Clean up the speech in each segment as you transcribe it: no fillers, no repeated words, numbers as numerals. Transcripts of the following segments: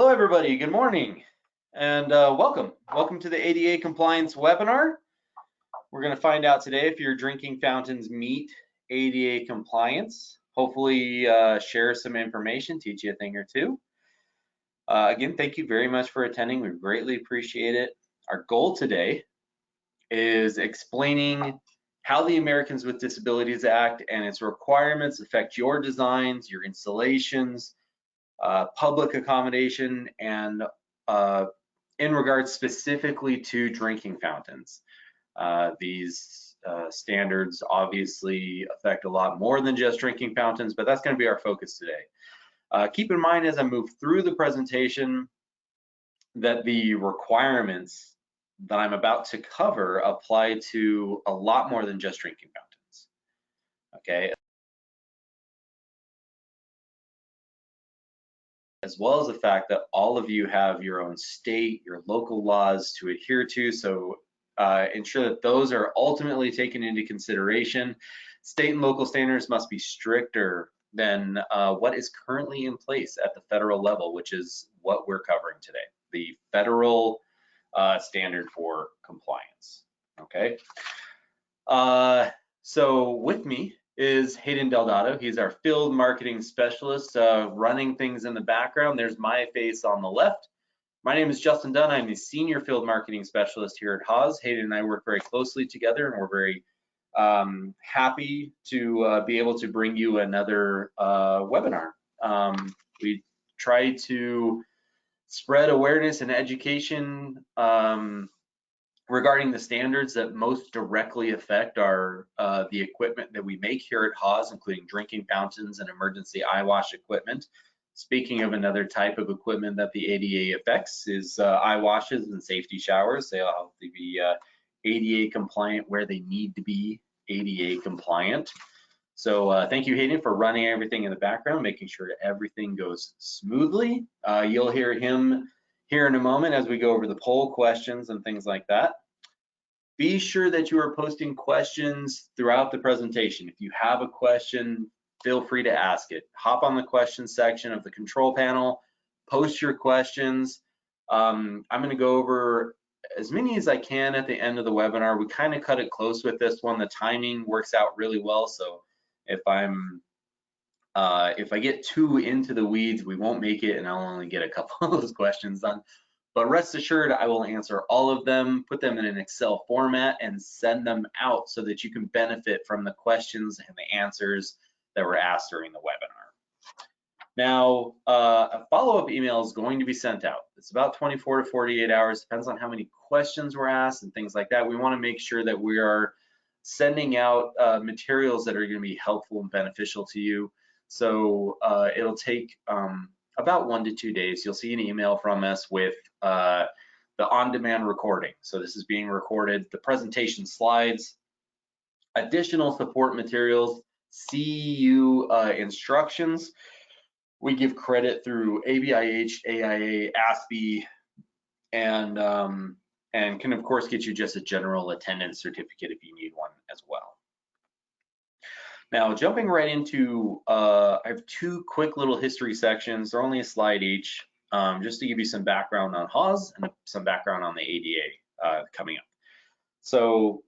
Hello, everybody. Good morning, and welcome. Welcome to the ADA compliance webinar. We're going to find out today if your drinking fountains meet ADA compliance. Hopefully, share some information, teach you a thing or two. Again, thank you very much for attending. We greatly appreciate it. Our goal today is explaining how the Americans with Disabilities Act and its requirements affect your designs, your installations, public accommodation, and in regards specifically to drinking fountains. These standards obviously affect a lot more than just drinking fountains, but that's going to be our focus today. Keep in mind as I move through the presentation that the requirements that I'm about to cover apply to a lot more than just drinking fountains. Okay. As well as the fact that all of you have your own state, your local laws to adhere to. So ensure that those are ultimately taken into consideration. State and local standards must be stricter than what is currently in place at the federal level, which is what we're covering today, the federal standard for compliance. Okay. So with me is Hayden Delgado. He's our field marketing specialist, running things in the background. There's my face on the left. My name is Justin Dunn. I'm the senior field marketing specialist here at Haas. Hayden and I work very closely together, and we're very happy to be able to bring you another webinar. We try to spread awareness and education regarding the standards that most directly affect our the equipment that we make here at Haas, including drinking fountains and emergency eye wash equipment. Speaking of another type of equipment that the ADA affects is eye washes and safety showers. They all have to be ADA compliant where they need to be ADA compliant. So thank you, Hayden, for running everything in the background, making sure everything goes smoothly. You'll hear him here in a moment as we go over the poll questions and things like that. Be sure that you are posting questions throughout the presentation. If you have a question, feel free to ask it. Hop on the questions section of the control panel, post your questions. I'm going to go over as many as I can at the end of the webinar. We kind of cut it close with this one. The timing works out really well. So if I get too into the weeds, we won't make it, and I'll only get a couple of those questions done. But rest assured, I will answer all of them, put them in an Excel format, and send them out so that you can benefit from the questions and the answers that were asked during the webinar. Now, a follow-up email is going to be sent out. It's about 24 to 48 hours, depends on how many questions were asked and things like that. We want to make sure that we are sending out materials that are going to be helpful and beneficial to you. So it'll take about 1 to 2 days. You'll see an email from us with the on-demand recording. So this is being recorded, the presentation slides, additional support materials, CEU instructions. We give credit through ABIH, AIA, ASPE, and can of course get you just a general attendance certificate if you need one as well. Now, jumping right into, I have 2 quick little history sections. They're only a slide each, just to give you some background on Haas and some background on the ADA coming up. So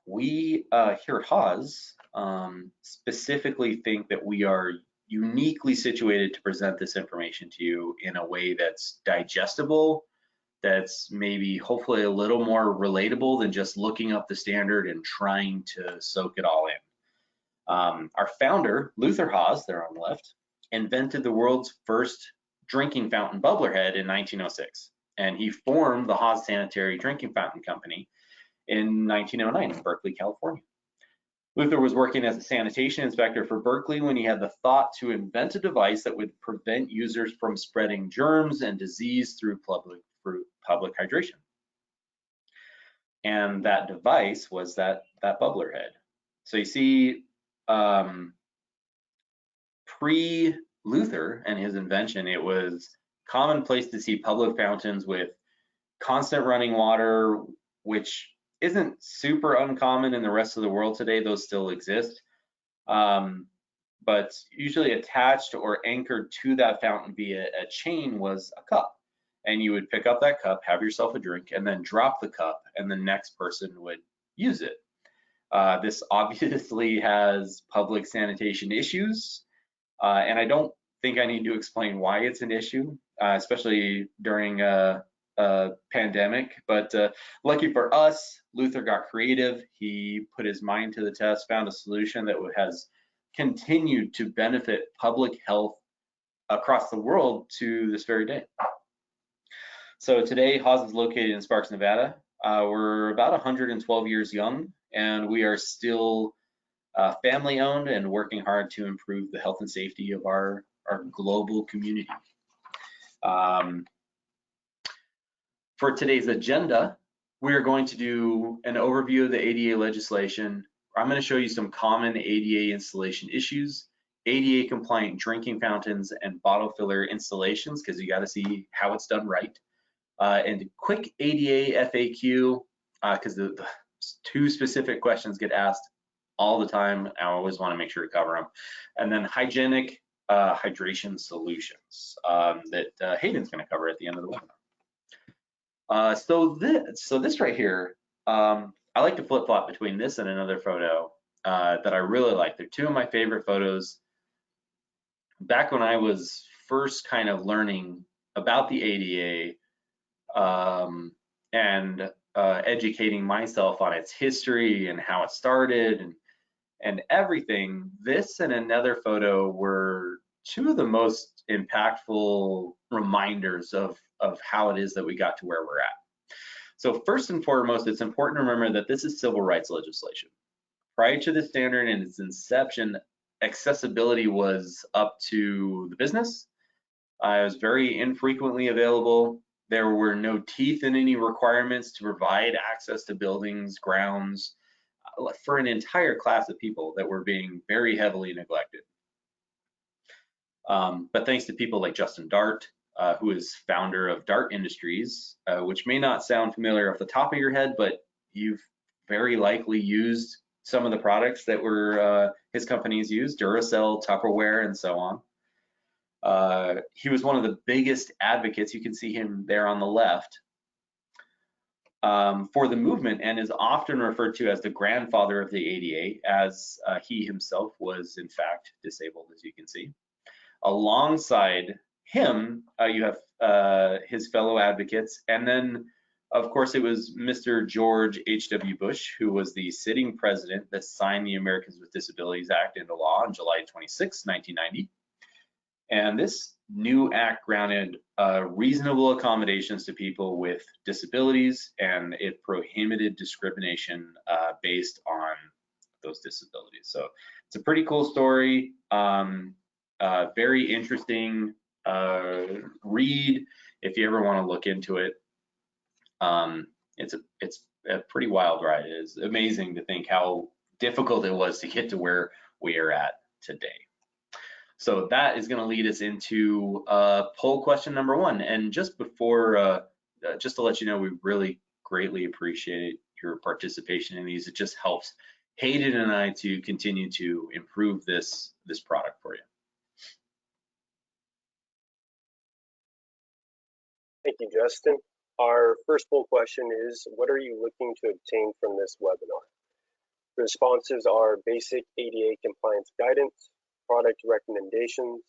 we here at Haas specifically think that we are uniquely situated to present this information to you in a way that's digestible, that's maybe hopefully a little more relatable than just looking up the standard and trying to soak it all in. Our founder, Luther Haas, there on the left, invented the world's first drinking fountain bubbler head in 1906, and he formed the Haas Sanitary Drinking Fountain Company in 1909 in Berkeley, California. Luther was working as a sanitation inspector for Berkeley when he had the thought to invent a device that would prevent users from spreading germs and disease through public hydration. And that device was that bubbler head. So you see, pre-Luther and his invention, it was commonplace to see public fountains with constant running water, which isn't super uncommon in the rest of the world today. Those still exist. but usually attached or anchored to that fountain via a chain was a cup. And you would pick up that cup, have yourself a drink, and then drop the cup, and the next person would use it. This obviously has public sanitation issues, and I don't think I need to explain why it's an issue, especially during a pandemic. But lucky for us, Luther got creative. He put his mind to the test, found a solution that has continued to benefit public health across the world to this very day. So today, Haas is located in Sparks, Nevada. We're about 112 years young, and we are still family owned and working hard to improve the health and safety of our global community. For today's agenda, we are going to do an overview of the ADA legislation. I'm going to show you some common ADA installation issues, ADA compliant drinking fountains and bottle filler installations, because you got to see how it's done right. And quick ADA FAQ, because the two specific questions get asked all the time. I always want to make sure to cover them. And then hygienic hydration solutions that Hayden's going to cover at the end of the webinar. So this right here, I like to flip-flop between this and another photo that I really like. They're two of my favorite photos. Back when I was first kind of learning about the ADA, and educating myself on its history and how it started and everything, this and another photo were two of the most impactful reminders of how it is that we got to where we're at. So first and foremost, it's important to remember that this is civil rights legislation. Prior to the standard and its inception, accessibility was up to the business. It was very infrequently available. There were no teeth in any requirements to provide access to buildings, grounds, for an entire class of people that were being very heavily neglected. But thanks to people like Justin Dart, who is founder of Dart Industries, which may not sound familiar off the top of your head, but you've very likely used some of the products that were his companies used, Duracell, Tupperware, and so on. He was one of the biggest advocates, you can see him there on the left, for the movement, and is often referred to as the grandfather of the ADA, as he himself was in fact disabled, as you can see. Alongside him, you have his fellow advocates, and then of course it was Mr. George H.W. Bush, who was the sitting president that signed the Americans with Disabilities Act into law on July 26, 1990. And this new act granted reasonable accommodations to people with disabilities, and it prohibited discrimination based on those disabilities. So it's a pretty cool story, very interesting read if you ever want to look into it. It's a pretty wild ride. It is amazing to think how difficult it was to get to where we are at today. So that is going to lead us into poll question number one. And just before, just to let you know, we really greatly appreciate your participation in these. It just helps Hayden and I to continue to improve this product for you. Thank you, Justin. Our first poll question is, what are you looking to obtain from this webinar? The responses are basic ADA compliance guidance, product recommendations,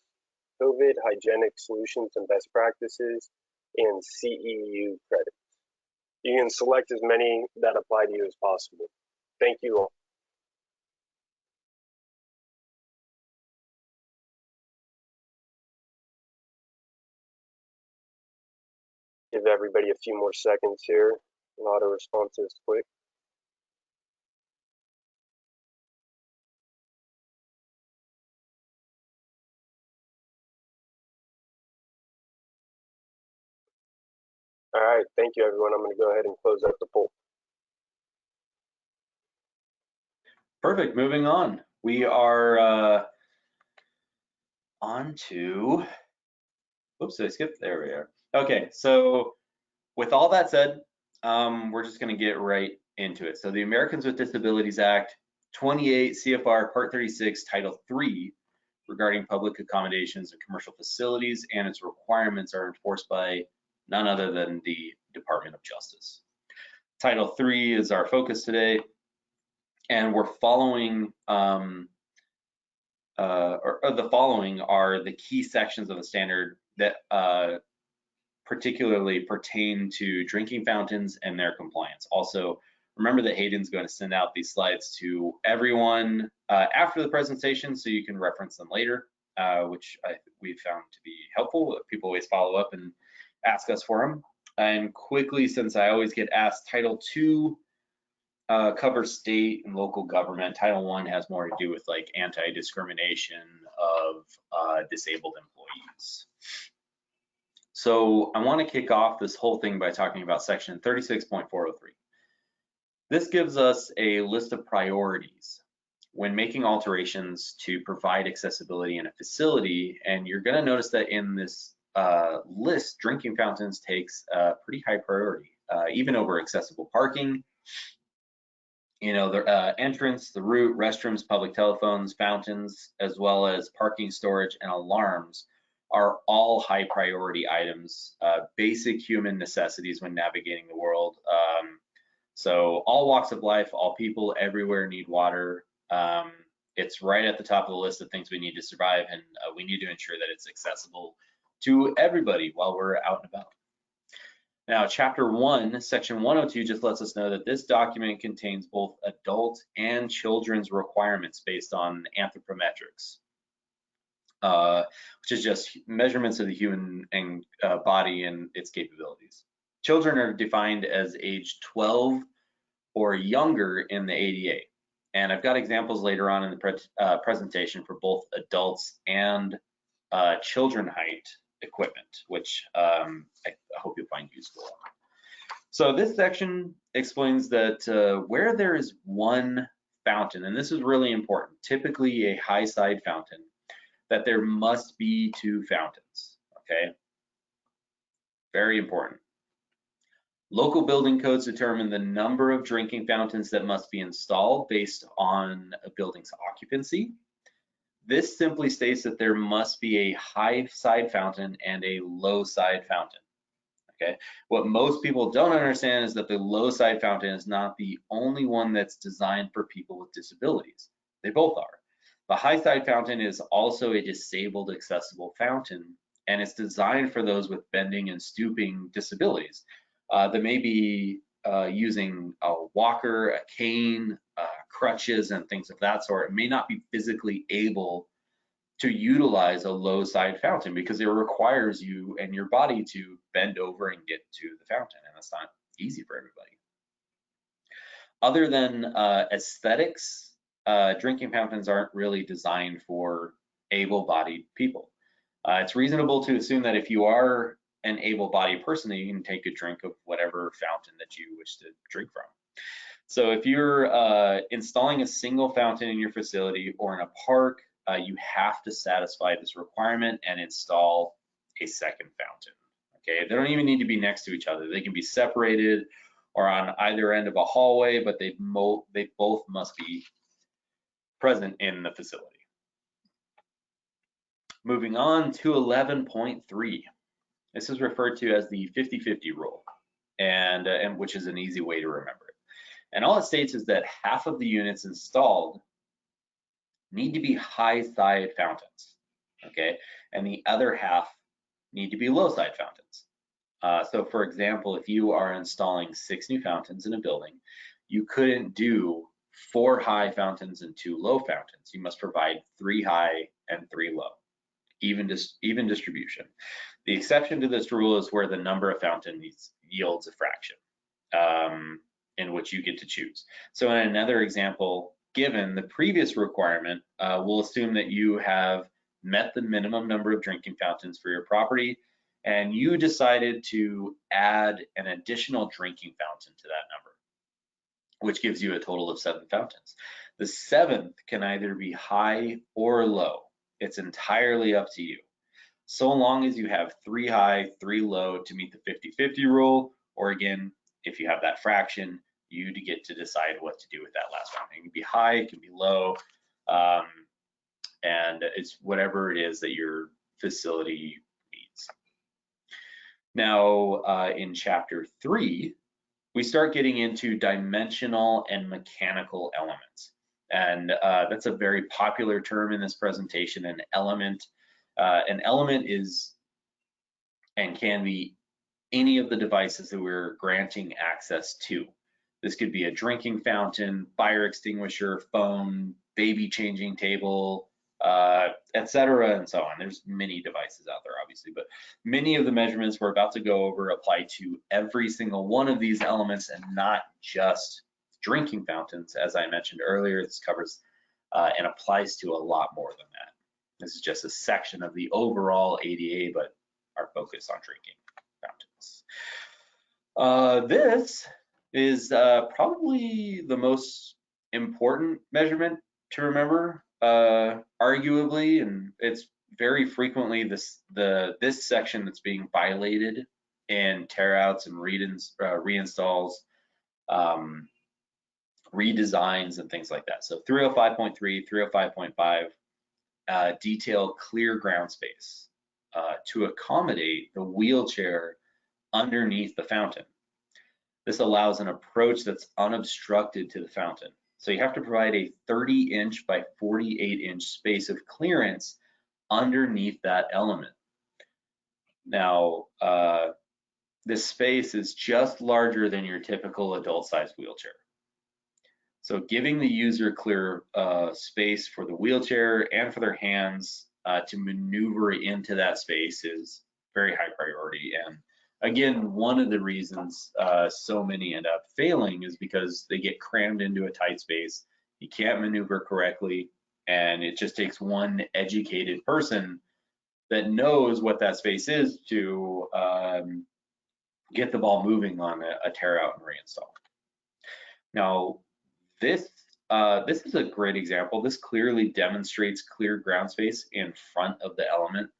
COVID hygienic solutions and best practices, and CEU credits. You can select as many that apply to you as possible. Thank you all. Give everybody a few more seconds here. A lot of responses quick. All right, thank you everyone. I'm going to go ahead and close out the poll. Perfect, moving on. We are on to, oops, I skipped, there we are. Okay, so with all that said, we're just gonna get right into it. So the Americans with Disabilities Act, 28 CFR Part 36, Title 3 regarding public accommodations and commercial facilities, and its requirements are enforced by none other than the Department of Justice. Title III is our focus today, and we're following, the following are the key sections of the standard that particularly pertain to drinking fountains and their compliance. Also, remember that Hayden's going to send out these slides to everyone after the presentation, so you can reference them later, which we've found to be helpful. People always follow up and ask us for them. And quickly, since I always get asked, Title II covers state and local government. Title I has more to do with like anti-discrimination of disabled employees. So I want to kick off this whole thing by talking about section 36.403. This gives us a list of priorities when making alterations to provide accessibility in a facility, and you're going to notice that in this list, drinking fountains takes a pretty high priority, even over accessible parking. You know, the entrance, the route, restrooms, public telephones, fountains, as well as parking, storage, and alarms are all high priority items, basic human necessities when navigating the world. So all walks of life, all people everywhere need water. It's right at the top of the list of things we need to survive, and we need to ensure that it's accessible to everybody while we're out and about. Now, Chapter 1, Section 102 just lets us know that this document contains both adult and children's requirements based on anthropometrics, which is just measurements of the human and body and its capabilities. Children are defined as age 12 or younger in the ADA. And I've got examples later on in the presentation for both adults and children height equipment, which I hope you'll find useful. So this section explains that where there is one fountain, and this is really important, typically a high side fountain, that there must be two fountains, okay? Very important. Local building codes determine the number of drinking fountains that must be installed based on a building's occupancy. This simply states that there must be a high side fountain and a low side fountain, okay? What most people don't understand is that the low side fountain is not the only one that's designed for people with disabilities. They both are. The high side fountain is also a disabled accessible fountain, and it's designed for those with bending and stooping disabilities that may be using a walker, a cane, crutches, and things of that sort. It may not be physically able to utilize a low side fountain because it requires you and your body to bend over and get to the fountain, and that's not easy for everybody. Other than aesthetics, drinking fountains aren't really designed for able-bodied people. It's reasonable to assume that if you are an able-bodied person, that you can take a drink of whatever fountain that you wish to drink from. So if you're installing a single fountain in your facility or in a park, you have to satisfy this requirement and install a second fountain, okay? They don't even need to be next to each other. They can be separated or on either end of a hallway, but they both must be present in the facility. Moving on to 11.3. This is referred to as the 50-50 rule, and which is an easy way to remember it. And all it states is that half of the units installed need to be high side fountains, okay? And the other half need to be low side fountains. So for example, if you are installing 6 new fountains in a building, you couldn't do 4 high fountains and 2 low fountains. You must provide 3 high and 3 low, even distribution. The exception to this rule is where the number of fountains yields a fraction in which you get to choose. So in another example, given the previous requirement, we'll assume that you have met the minimum number of drinking fountains for your property, and you decided to add an additional drinking fountain to that number, which gives you a total of 7 fountains. The 7th can either be high or low. It's entirely up to you. So long as you have 3 high, 3 low to meet the 50-50 rule, or again, if you have that fraction, you get to decide what to do with that last fountain. It can be high, it can be low, and it's whatever it is that your facility needs. Now, in chapter 3, we start getting into dimensional and mechanical elements. And that's a very popular term in this presentation, an element. An element is and can be any of the devices that we're granting access to. This could be a drinking fountain, fire extinguisher, phone, baby changing table, etc., and so on. There's many devices out there, obviously, but many of the measurements we're about to go over apply to every single one of these elements and not just drinking fountains. As I mentioned earlier, this covers and applies to a lot more than that. This is just a section of the overall ADA, but our focus on drinking fountains. This is probably the most important measurement to remember, arguably, and it's very frequently this section that's being violated in tear-outs and reinstalls, redesigns, and things like that. So 305.3, 305.5 detail clear ground space to accommodate the wheelchair underneath the fountain. This allows an approach that's unobstructed to the fountain. So you have to provide a 30-inch by 48-inch space of clearance underneath that element. Now, this space is just larger than your typical adult-sized wheelchair. So giving the user clear space for the wheelchair and for their hands to maneuver into that space is very high priority. And again, one of the reasons so many end up failing is because they get crammed into a tight space. You can't maneuver correctly, and it just takes one educated person that knows what that space is to get the ball moving on a tear out and reinstall. Now, this is a great example. This clearly demonstrates clear ground space in front of the element.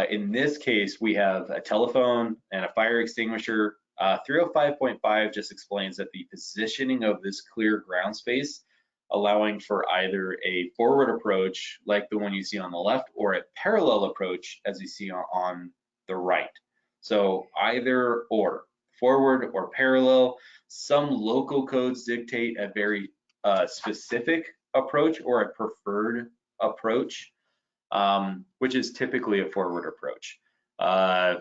In this case, we have a telephone and a fire extinguisher. 305.5 just explains that the positioning of this clear ground space, allowing for either a forward approach like the one you see on the left or a parallel approach as you see on the right. So either or, forward or parallel. Some local codes dictate a very specific approach or a preferred approach, which is typically a forward approach.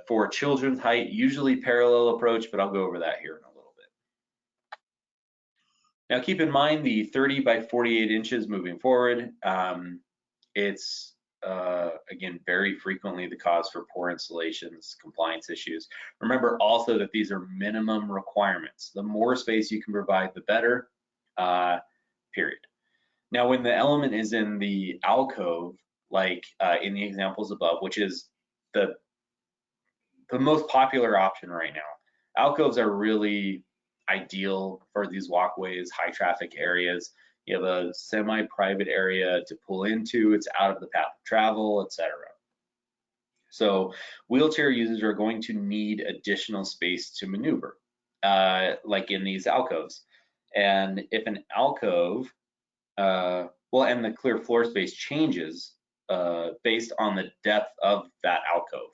For children's height, usually parallel approach, but I'll go over that here in a little bit. Now keep in mind the 30 by 48 inches moving forward. It's again, very frequently the cause for poor installations, compliance issues. Remember also that these are minimum requirements. The more space you can provide, the better, period. Now, when the element is in the alcove, like in the examples above, which is the most popular option right now, alcoves are really ideal for these walkways, high traffic areas. You have a semi-private area to pull into, it's out of the path of travel, etc. So wheelchair users are going to need additional space to maneuver, like in these alcoves. And if an alcove, and the clear floor space changes based on the depth of that alcove,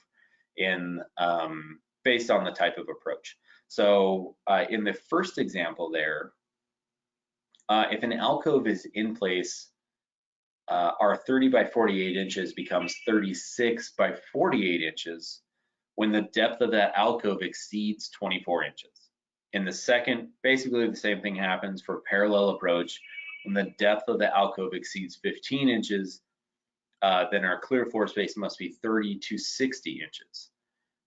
based on the type of approach. So in the first example there, if an alcove is in place, our 30 by 48 inches becomes 36 by 48 inches when the depth of that alcove exceeds 24 inches. In the second, basically the same thing happens for parallel approach. When the depth of the alcove exceeds 15 inches, then our clear floor space must be 30 to 60 inches.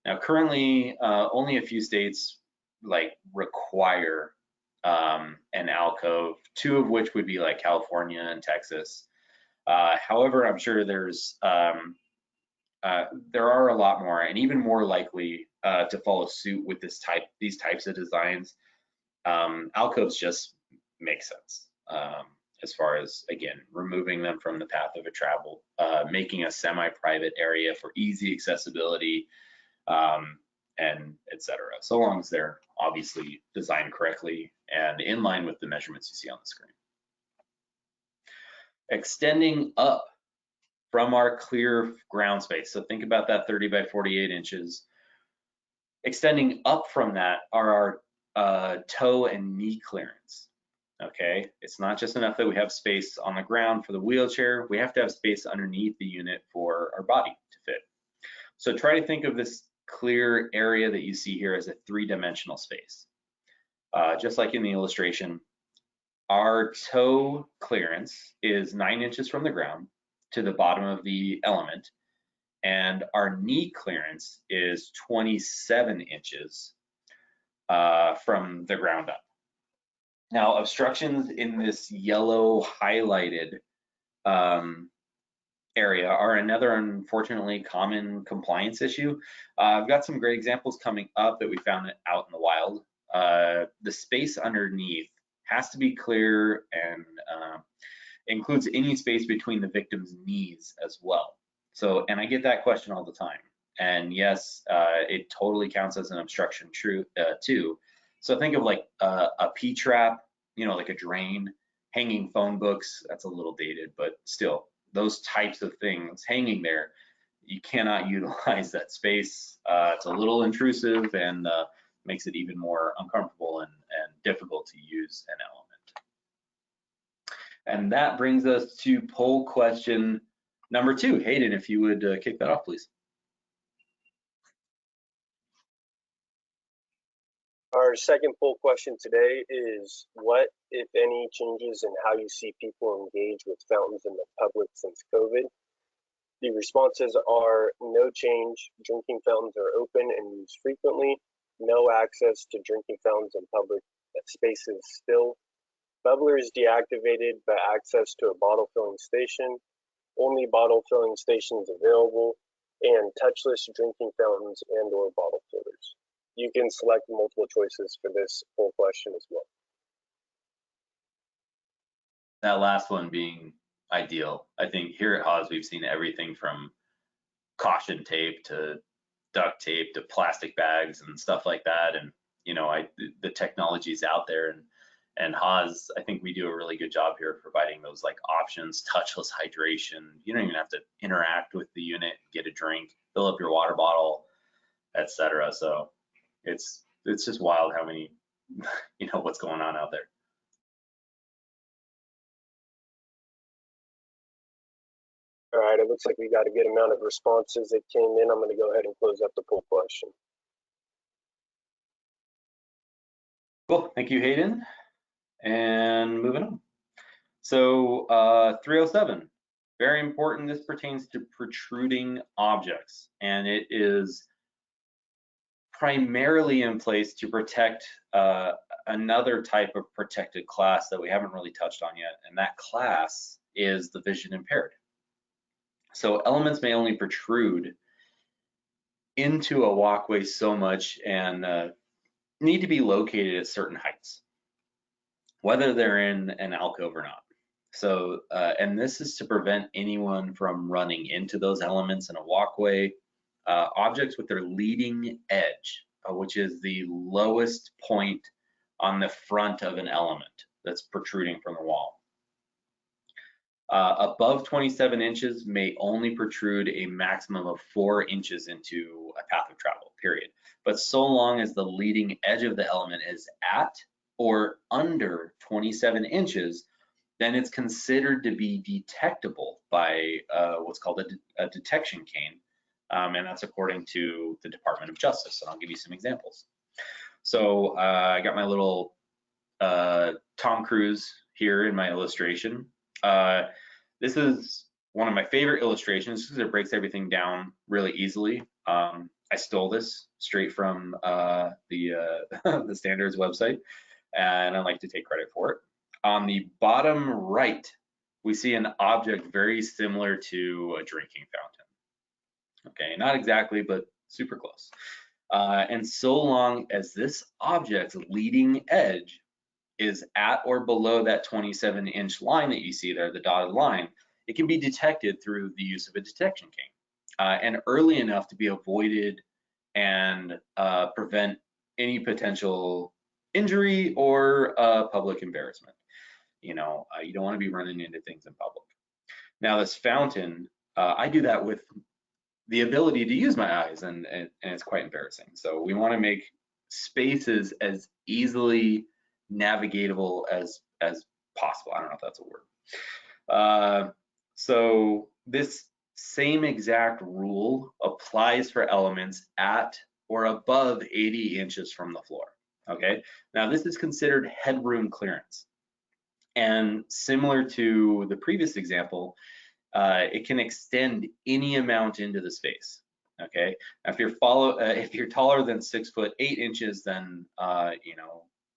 Now currently, only a few states require an alcove, two of which would be like California and Texas. However, I'm sure there are a lot more, and even more likely to follow suit with these types of designs. Alcoves just make sense as far as, again, removing them from the path of a travel, making a semi-private area for easy accessibility, and etc. So long as they're obviously designed correctly and in line with the measurements you see on the screen. Extending up from our clear ground space. So think about that 30 by 48 inches. Extending up from that are our toe and knee clearance. Okay, it's not just enough that we have space on the ground for the wheelchair, we have to have space underneath the unit for our body to fit. So try to think of this clear area that you see here as a three-dimensional space. Just like in the illustration, our toe clearance is 9 inches from the ground to the bottom of the element, and our knee clearance is 27 inches from the ground up. Now, obstructions in this yellow highlighted area are another unfortunately common compliance issue. I've got some great examples coming up that we found out in the wild. The space underneath has to be clear and includes any space between the victim's knees as well. So, and I get that question all the time. And yes, it totally counts as an obstruction too. So think of like a P-trap, you know, like a drain, hanging phone books. That's a little dated, but still, those types of things hanging there, you cannot utilize that space. It's a little intrusive and makes it even more uncomfortable and difficult to use an element. And that brings us to poll question number 2. Hayden, if you would kick that off, please. Our second poll question today is, what, if any, changes in how you see people engage with fountains in the public since COVID? The responses are no change, drinking fountains are open and used frequently, no access to drinking fountains in public spaces still, bubblers deactivated but access to a bottle filling station, only bottle filling stations available, and touchless drinking fountains and or bottle fillers. You can select multiple choices for this poll question as well. That last one being ideal. I think here at Haas, we've seen everything from caution tape to duct tape to plastic bags and stuff like that. And, you know, the technology's out there, and Haas, I think we do a really good job here of providing those like options, touchless hydration. You don't even have to interact with the unit, get a drink, fill up your water bottle, etc. So it's just wild how many, you know, what's going on out there. All right, it looks like we got a good amount of responses that came in. I'm going to go ahead and close up the poll question. Cool, thank you, Hayden. And moving on. So 307, very important. This pertains to protruding objects, and it is primarily in place to protect another type of protected class that we haven't really touched on yet, and that class is the vision impaired. So elements may only protrude into a walkway so much and need to be located at certain heights, whether they're in an alcove or not. So, and this is to prevent anyone from running into those elements in a walkway. Objects with their leading edge, which is the lowest point on the front of an element that's protruding from the wall. Above 27 inches may only protrude a maximum of 4 inches into a path of travel, period. But so long as the leading edge of the element is at or under 27 inches, then it's considered to be detectable by what's called a detection cane. And that's according to the Department of Justice. And I'll give you some examples. So I got my little Tom Cruise here in my illustration. This is one of my favorite illustrations because it breaks everything down really easily. I stole this straight from the standards website, and I like to take credit for it. On the bottom right, we see an object very similar to a drinking fountain. Okay, not exactly, but super close. And so long as this object's leading edge is at or below that 27-inch line that you see there, the dotted line, it can be detected through the use of a detection cane, and early enough to be avoided and prevent any potential injury or public embarrassment. You know, you don't want to be running into things in public. Now, this fountain I do that with the ability to use my eyes, and it's quite embarrassing. So we want to make spaces as easily navigatable as possible. I don't know if that's a word. So this same exact rule applies for elements at or above 80 inches from the floor. Okay, now this is considered headroom clearance. And similar to the previous example, it can extend any amount into the space. Okay, now if you're taller than 6'8", then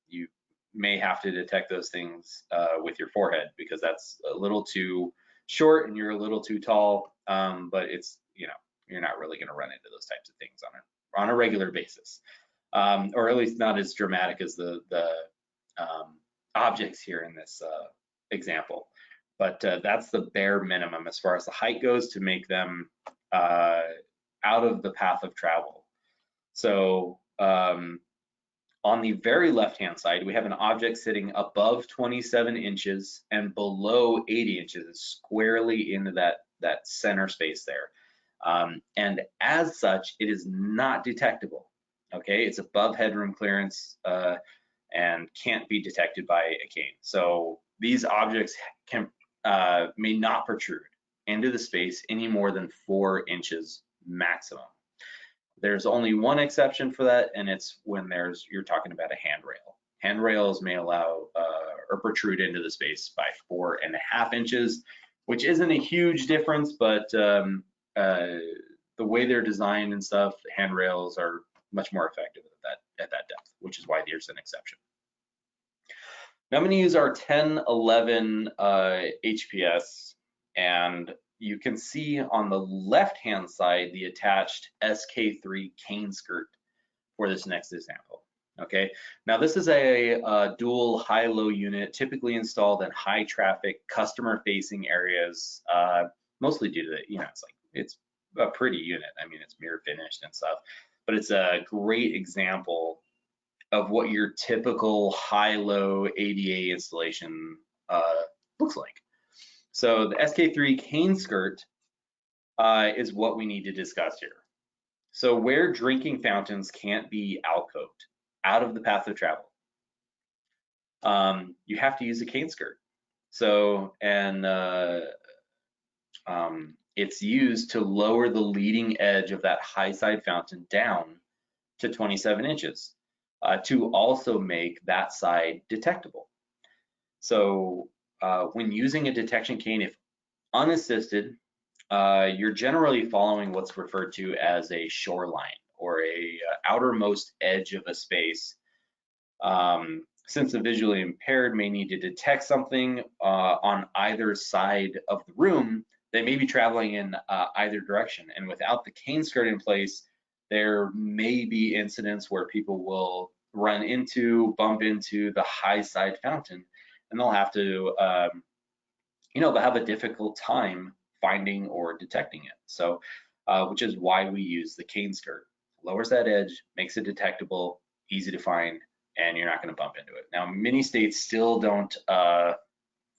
you may have to detect those things with your forehead, because that's a little too short and you're a little too tall. But it's you're not really going to run into those types of things on a regular basis, or at least not as dramatic as the objects here in this example. But that's the bare minimum as far as the height goes to make them out of the path of travel. So on the very left-hand side, we have an object sitting above 27 inches and below 80 inches, squarely into that center space there. And as such, it is not detectable. Okay, it's above headroom clearance and can't be detected by a cane. So these objects may not protrude into the space any more than 4 inches maximum. There's only one exception for that, and it's when you're talking about a handrail. Handrails may allow or protrude into the space by 4.5 inches, which isn't a huge difference, but the way they're designed and stuff, handrails are much more effective at that depth, which is why there's an exception. Now I'm going to use our 1011 HPS, and you can see on the left-hand side the attached SK3 cane skirt for this next example. Okay, now this is a dual high-low unit, typically installed in high-traffic, customer-facing areas, mostly due to it's a pretty unit. I mean, it's mirror finished and stuff, but it's a great example of what your typical high-low ADA installation looks like. So the SK3 cane skirt is what we need to discuss here. So where drinking fountains can't be alcoved out of the path of travel, you have to use a cane skirt. So, and it's used to lower the leading edge of that high side fountain down to 27 inches to also make that side detectable. So when using a detection cane, if unassisted, you're generally following what's referred to as a shoreline, or a outermost edge of a space. Since the visually impaired may need to detect something on either side of the room, they may be traveling in either direction. And without the cane skirt in place, there may be incidents where people will bump into the high side fountain, and they'll have to, they'll have a difficult time finding or detecting it. So, which is why we use the cane skirt. Lowers that edge, makes it detectable, easy to find, and you're not going to bump into it. Now, many states still don't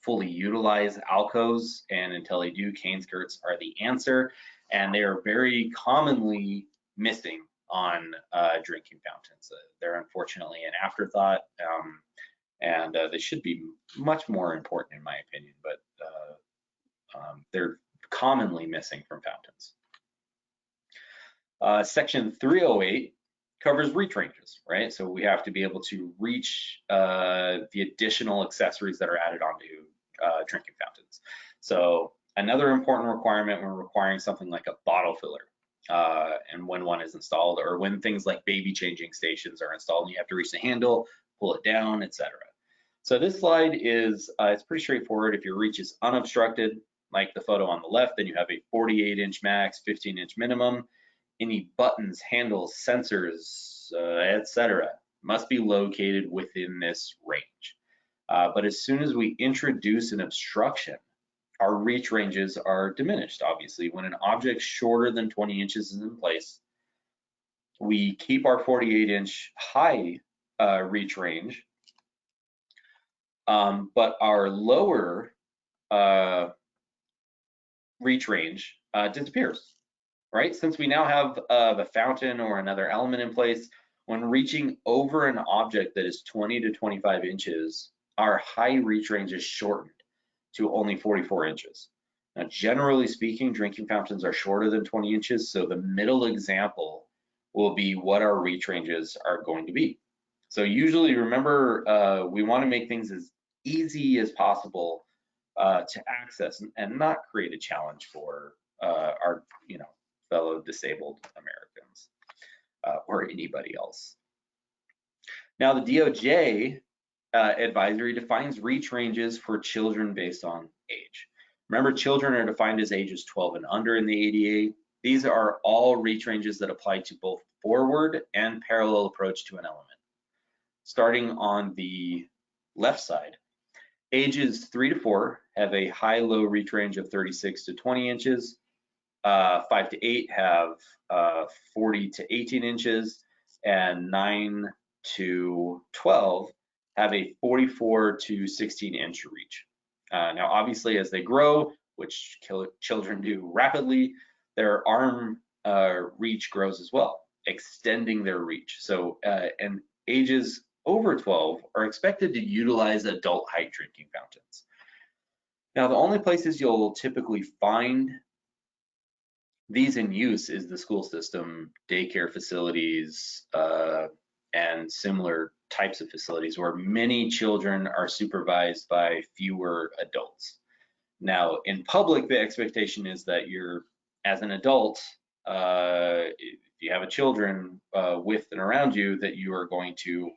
fully utilize alcoves, and until they do, cane skirts are the answer, and they are very commonly missing on drinking fountains. They're unfortunately an afterthought, and they should be much more important in my opinion, but they're commonly missing from fountains. Section 308 covers reach ranges, right? So we have to be able to reach the additional accessories that are added onto drinking fountains. So another important requirement when requiring something like a bottle filler, and when one is installed, or when things like baby changing stations are installed, you have to reach the handle, pull it down, etc. So this slide is, it's pretty straightforward. If your reach is unobstructed, like the photo on the left, then you have a 48-inch max, 15-inch minimum. Any buttons, handles, sensors, etc., must be located within this range. But as soon as we introduce an obstruction, our reach ranges are diminished, obviously. When an object shorter than 20 inches is in place, we keep our 48-inch high reach range, but our lower reach range disappears, right? Since we now have the fountain or another element in place, when reaching over an object that is 20 to 25 inches, our high reach range is shortened to only 44 inches. Now, generally speaking, drinking fountains are shorter than 20 inches, so the middle example will be what our reach ranges are going to be. So usually, remember, we want to make things as easy as possible to access and not create a challenge for our, fellow disabled Americans or anybody else. Now, the DOJ advisory defines reach ranges for children based on age. Remember, children are defined as ages 12 and under in the ADA. These are all reach ranges that apply to both forward and parallel approach to an element. Starting on the left side, ages 3 to 4 have a high-low reach range of 36 to 20 inches. 5 to 8 have 40 to 18 inches, and 9 to 12 have a 44 to 16 inch reach. Now, obviously, as they grow, which children do rapidly, their arm reach grows as well, extending their reach. So, and ages over 12 are expected to utilize adult height drinking fountains. Now, the only places you'll typically find these in use is the school system, daycare facilities, and similar types of facilities where many children are supervised by fewer adults. Now, in public, the expectation is that you're, as an adult, if you have children with and around you, that you are going to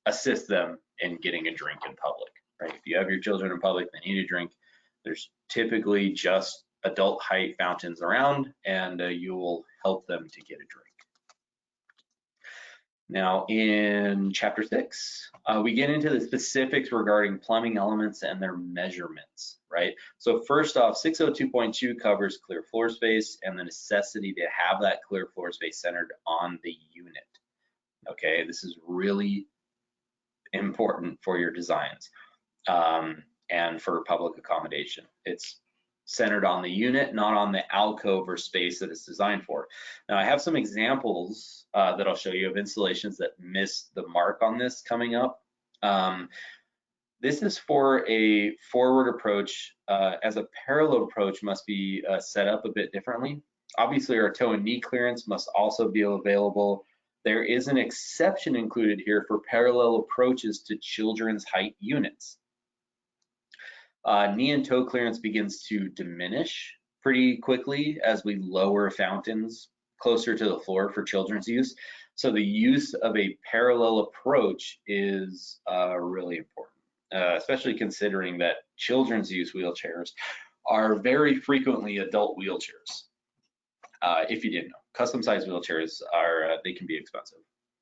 assist them in getting a drink in public, right? If you have your children in public, they need a drink, there's typically just adult height fountains around, and you will help them to get a drink. Now, in chapter 6, we get into the specifics regarding plumbing elements and their measurements, right? So first off, 602.2 covers clear floor space and the necessity to have that clear floor space centered on the unit. Okay, this is really important for your designs and for public accommodation. It's centered on the unit, not on the alcove or space that it's designed for. Now, I have some examples that I'll show you of installations that missed the mark on this coming up. This is for a forward approach, as a parallel approach must be set up a bit differently. Obviously, our toe and knee clearance must also be available. There is an exception included here for parallel approaches to children's height units. Knee and toe clearance begins to diminish pretty quickly as we lower fountains closer to the floor for children's use. So the use of a parallel approach is really important, especially considering that children's use wheelchairs are very frequently adult wheelchairs. If you didn't know, custom sized wheelchairs they can be expensive.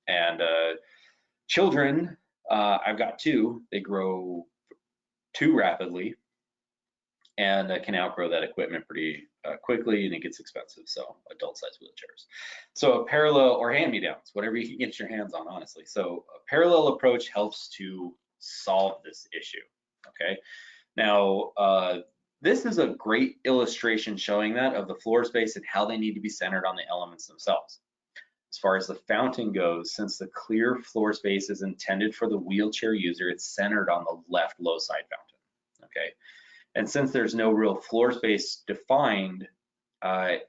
And children, I've got 2, they grow too rapidly and can outgrow that equipment pretty quickly, and it gets expensive. So adult size wheelchairs. So a parallel, or hand-me-downs, whatever you can get your hands on, honestly. So a parallel approach helps to solve this issue, okay? Now, this is a great illustration showing that of the floor space and how they need to be centered on the elements themselves. As far as the fountain goes, since the clear floor space is intended for the wheelchair user, it's centered on the left low side fountain, okay? And since there's no real floor space defined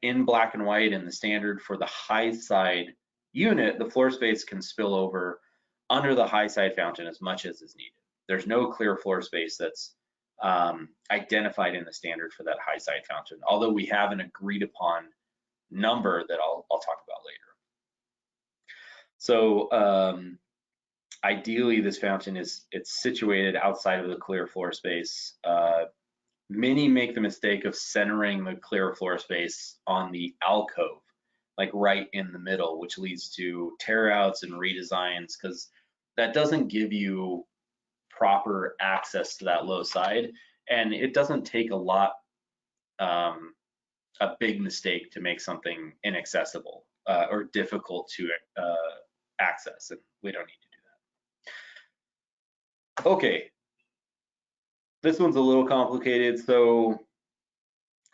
in black and white in the standard for the high side unit, the floor space can spill over under the high side fountain as much as is needed. There's no clear floor space that's identified in the standard for that high side fountain, although we have an agreed upon number that I'll talk about later. So ideally, this fountain it's situated outside of the clear floor space. Many make the mistake of centering the clear floor space on the alcove, like right in the middle, which leads to tear outs and redesigns, because that doesn't give you proper access to that low side, and it doesn't take a lot, a big mistake to make something inaccessible or difficult to access, and we don't need to do that. Okay, this one's a little complicated. So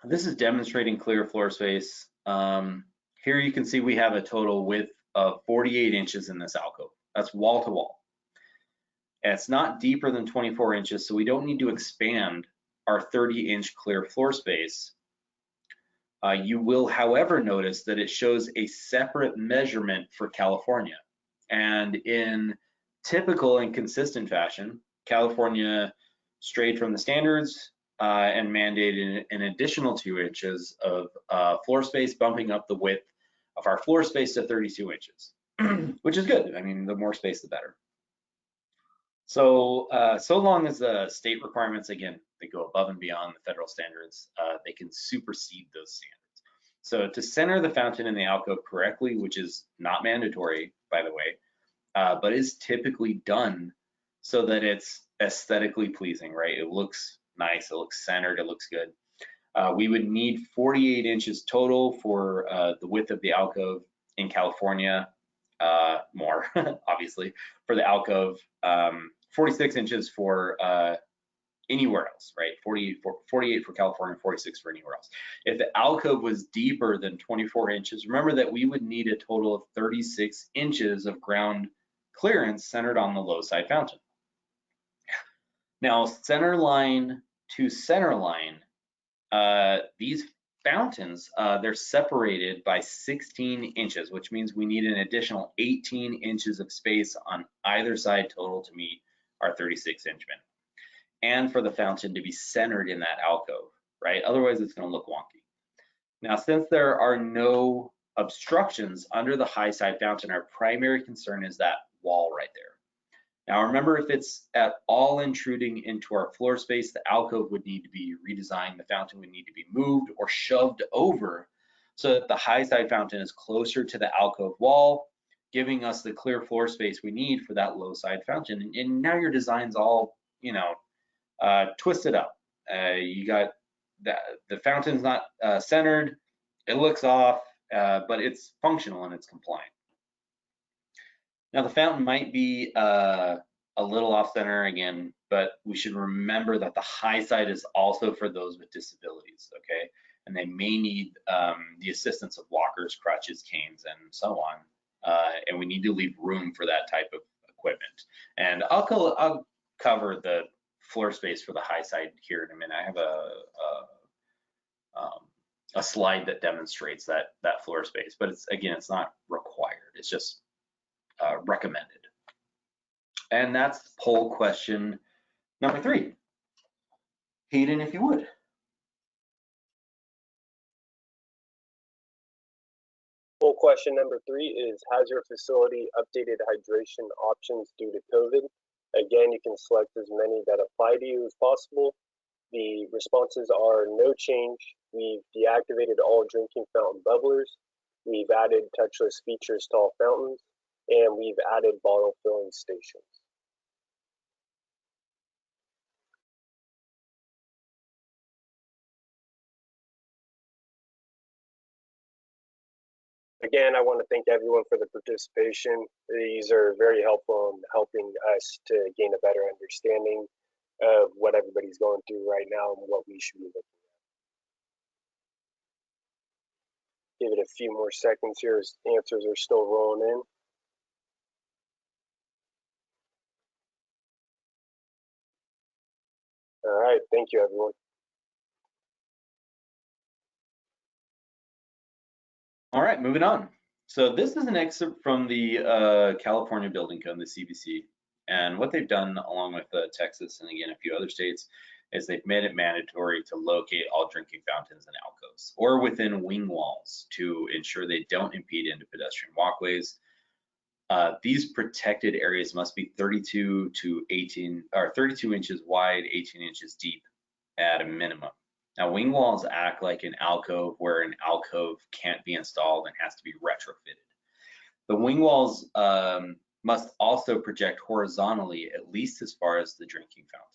This is demonstrating clear floor space. Here you can see we have a total width of 48 inches in this alcove. That's wall to wall. And it's not deeper than 24 inches, so we don't need to expand our 30-inch clear floor space. You will, however, notice that it shows a separate measurement for California. And in typical and consistent fashion, California strayed from the standards and mandated an additional 2 inches of floor space, bumping up the width of our floor space to 32 inches, which is good. I mean, the more space, the better. So, so long as the state requirements, again, they go above and beyond the federal standards, they can supersede those standards. So to center the fountain in the alcove correctly, which is not mandatory, by the way, but is typically done so that it's aesthetically pleasing, right? It looks nice, it looks centered, it looks good. We would need 48 inches total for the width of the alcove in California, more, obviously, for the alcove, 46 inches for anywhere else, right? 48 for California, 46 for anywhere else. If the alcove was deeper than 24 inches, remember that we would need a total of 36 inches of ground clearance centered on the low side fountain. Now, center line to center line, these fountains, they're separated by 16 inches, which means we need an additional 18 inches of space on either side total to meet our 36-inch minimum, and for the fountain to be centered in that alcove, right? Otherwise, it's going to look wonky. Now, since there are no obstructions under the high side fountain, our primary concern is that wall right there. Now, remember, if it's at all intruding into our floor space, the alcove would need to be redesigned, the fountain would need to be moved or shoved over so that the high side fountain is closer to the alcove wall, giving us the clear floor space we need for that low side fountain. And now your design's all, you know, twisted up. You got the fountain's not centered, it looks off, but it's functional and it's compliant. Now the fountain might be a little off center again, but we should remember that the high side is also for those with disabilities, okay? And they may need the assistance of walkers, crutches, canes, and so on. And we need to leave room for that type of equipment. And I'll cover the floor space for the high side here in a minute. I have a slide that demonstrates that floor space, but it's not required. It's just recommended. And that's poll question number 3. Hayden, if you would. Poll question number 3 is, has your facility updated hydration options due to COVID? Again, you can select as many that apply to you as possible. The responses are no change. We've deactivated all drinking fountain bubblers. We've added touchless features to all fountains, and we've added bottle filling stations. Again, I want to thank everyone for the participation. These are very helpful in helping us to gain a better understanding of what everybody's going through right now and what we should be looking at. Give it a few more seconds here as answers are still rolling in. All right, thank you, everyone. All right, moving on. So this is an excerpt from the California Building Code, the CBC. And what they've done, along with Texas and again a few other states, is they've made it mandatory to locate all drinking fountains in alcoves or within wing walls to ensure they don't impede into pedestrian walkways. These protected areas must be 32 inches wide, 18 inches deep at a minimum. Now, wing walls act like an alcove where an alcove can't be installed and has to be retrofitted. The wing walls must also project horizontally, at least as far as the drinking fountain.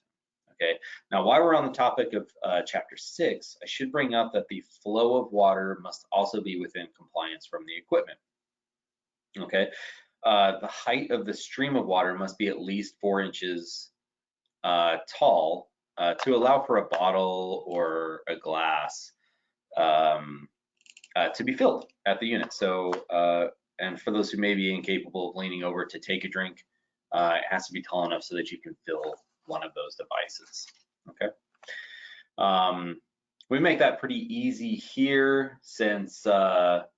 Okay. Now, while we're on the topic of Chapter 6, I should bring up that the flow of water must also be within compliance from the equipment. Okay. The height of the stream of water must be at least 4 inches tall to allow for a bottle or a glass to be filled at the unit. So, and for those who may be incapable of leaning over to take a drink, it has to be tall enough so that you can fill one of those devices, okay? We make that pretty easy here since our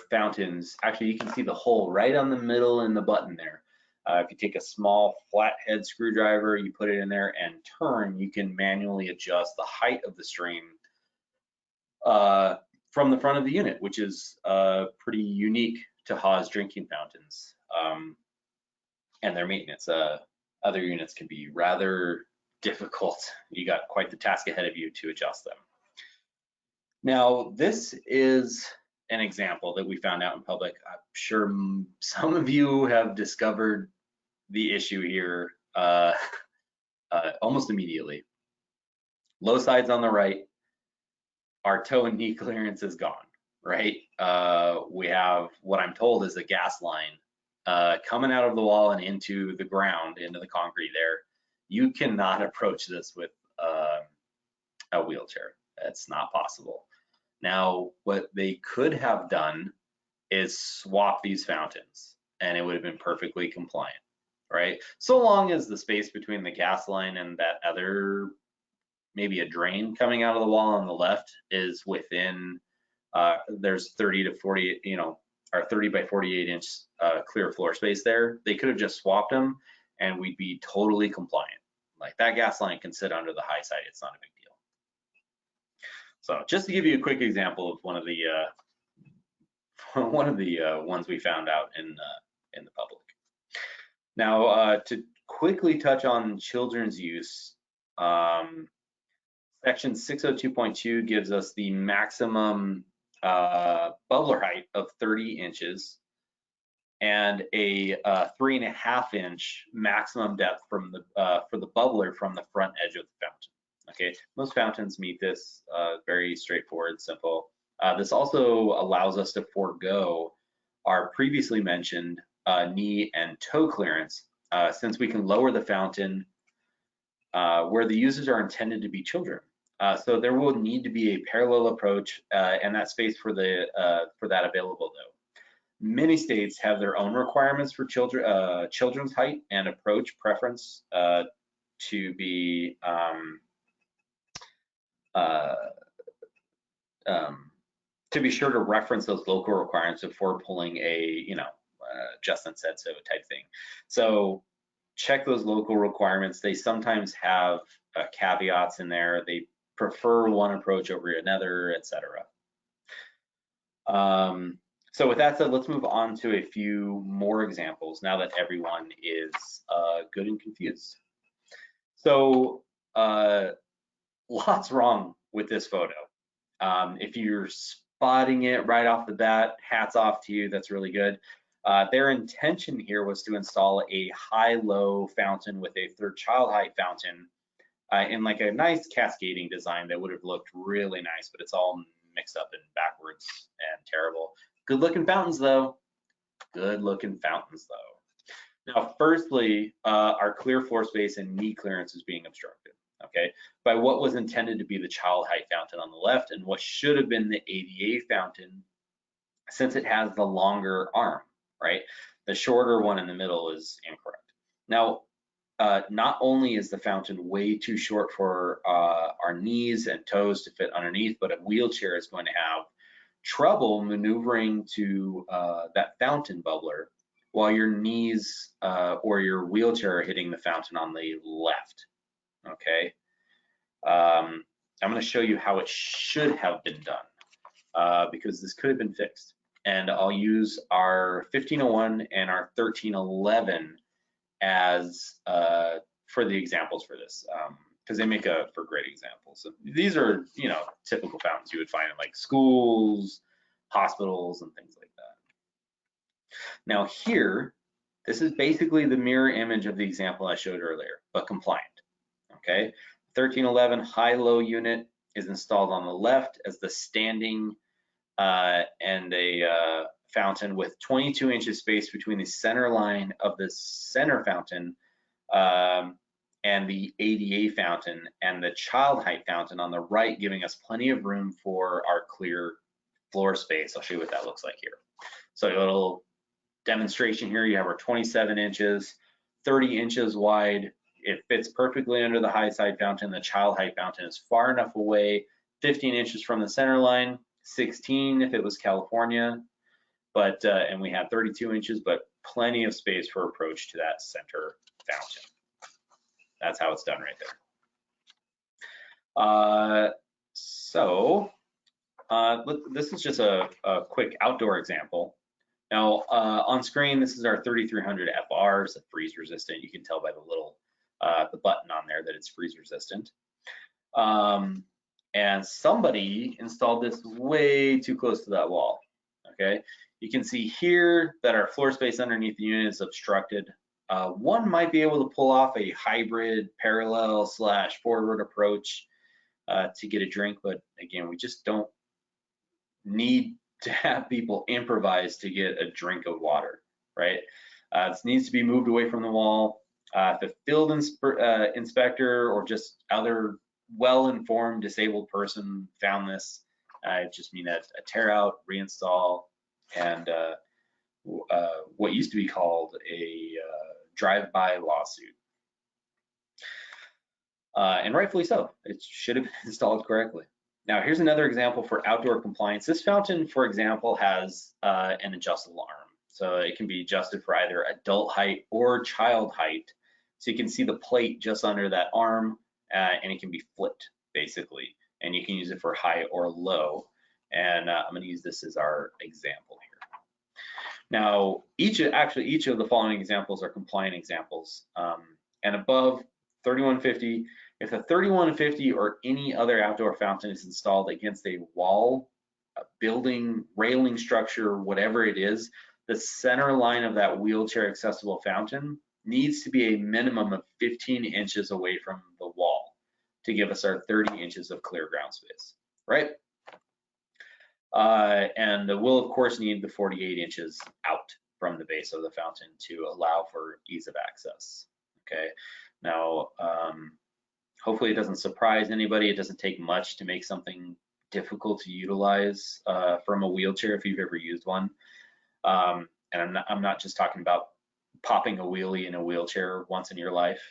fountains, actually you can see the hole right on the middle in the button there. If you take a small flathead screwdriver, you put it in there and turn, you can manually adjust the height of the stream from the front of the unit, which is pretty unique to Haas drinking fountains and their maintenance. Other units can be rather difficult. You got quite the task ahead of you to adjust them. Now, this is an example that we found out in public. I'm sure some of you have discovered the issue here almost immediately. Low sides on the right, our toe and knee clearance is gone, right? We have what I'm told is a gas line coming out of the wall and into the ground, into the concrete there. You cannot approach this with a wheelchair. It's not possible. Now, what they could have done is swap these fountains and it would have been perfectly compliant, right? So long as the space between the gas line and that other, maybe a drain coming out of the wall on the left is within, there's 30 to 40, or 30 by 48 inch clear floor space there. They could have just swapped them and we'd be totally compliant. Like that gas line can sit under the high side, it's not a big deal. So just to give you a quick example of one of the ones we found out in the public. Now, to quickly touch on children's use, section 602.2 gives us the maximum bubbler height of 30 inches and a 3.5 inch maximum depth from the for the bubbler from the front edge of the fountain. Okay, most fountains meet this, very straightforward, simple. This also allows us to forego our previously mentioned knee and toe clearance, since we can lower the fountain where the users are intended to be children. So there will need to be a parallel approach and that space for that available though. Many states have their own requirements for children's height and approach preference to be sure to reference those local requirements before pulling a, Justin said so type thing. So check those local requirements. They sometimes have caveats in there. They prefer one approach over another, etc. So with that said, let's move on to a few more examples now that everyone is good and confused. So lots wrong with this photo. If you're spotting it right off the bat, hats off to you, that's really good. Their intention here was to install a high-low fountain with a third child height fountain in like a nice cascading design that would have looked really nice, but it's all mixed up and backwards and terrible. Good looking fountains though. Good looking fountains though. Now, firstly, our clear floor space and knee clearance is being obstructed, okay, by what was intended to be the child height fountain on the left and what should have been the ADA fountain, since it has the longer arm, right? The shorter one in the middle is incorrect. Now, not only is the fountain way too short for our knees and toes to fit underneath, but a wheelchair is going to have trouble maneuvering to that fountain bubbler while your knees or your wheelchair are hitting the fountain on the left, okay? I'm going to show you how it should have been done because this could have been fixed. And I'll use our 1501 and our 1311 as for the examples for this, because they make for great examples. So these are, typical fountains you would find in like schools, hospitals, and things like that. Now here, this is basically the mirror image of the example I showed earlier, but compliant. Okay, 1311 high-low unit is installed on the left as the standing and a fountain with 22 inches space between the center line of the center fountain and the ADA fountain and the child height fountain on the right, giving us plenty of room for our clear floor space. I'll show you what that looks like here. So a little demonstration here. You have our 27 inches, 30 inches wide. It fits perfectly under the high side fountain. The child height fountain is far enough away, 15 inches from the center line, 16 if it was California, but and we had 32 inches, but plenty of space for approach to that center fountain. That's how it's done right there. This is just a quick outdoor example. Now on screen, this is our 3300 FR, it's a freeze resistant. You can tell by the little the button on there that it's freeze resistant. And somebody installed this way too close to that wall. Okay, you can see here that our floor space underneath the unit is obstructed. One might be able to pull off a hybrid parallel / forward approach to get a drink, but again, we just don't need to have people improvise to get a drink of water, right? This needs to be moved away from the wall. If the field inspector or just other well-informed disabled person found this, I just mean a tear out, reinstall, and what used to be called a drive-by lawsuit. And rightfully so, it should have been installed correctly. Now here's another example for outdoor compliance. This fountain, for example, has an adjustable arm. So it can be adjusted for either adult height or child height. So you can see the plate just under that arm, and it can be flipped basically. And you can use it for high or low. And I'm gonna use this as our example here. Now, each of the following examples are compliant examples. And above 3150, if a 3150 or any other outdoor fountain is installed against a wall, a building, railing structure, whatever it is, the center line of that wheelchair accessible fountain needs to be a minimum of 15 inches away from the wall to give us our 30 inches of clear ground space, right? And we'll of course need the 48 inches out from the base of the fountain to allow for ease of access, okay? Now, hopefully it doesn't surprise anybody. It doesn't take much to make something difficult to utilize from a wheelchair if you've ever used one. And I'm not just talking about popping a wheelie in a wheelchair once in your life.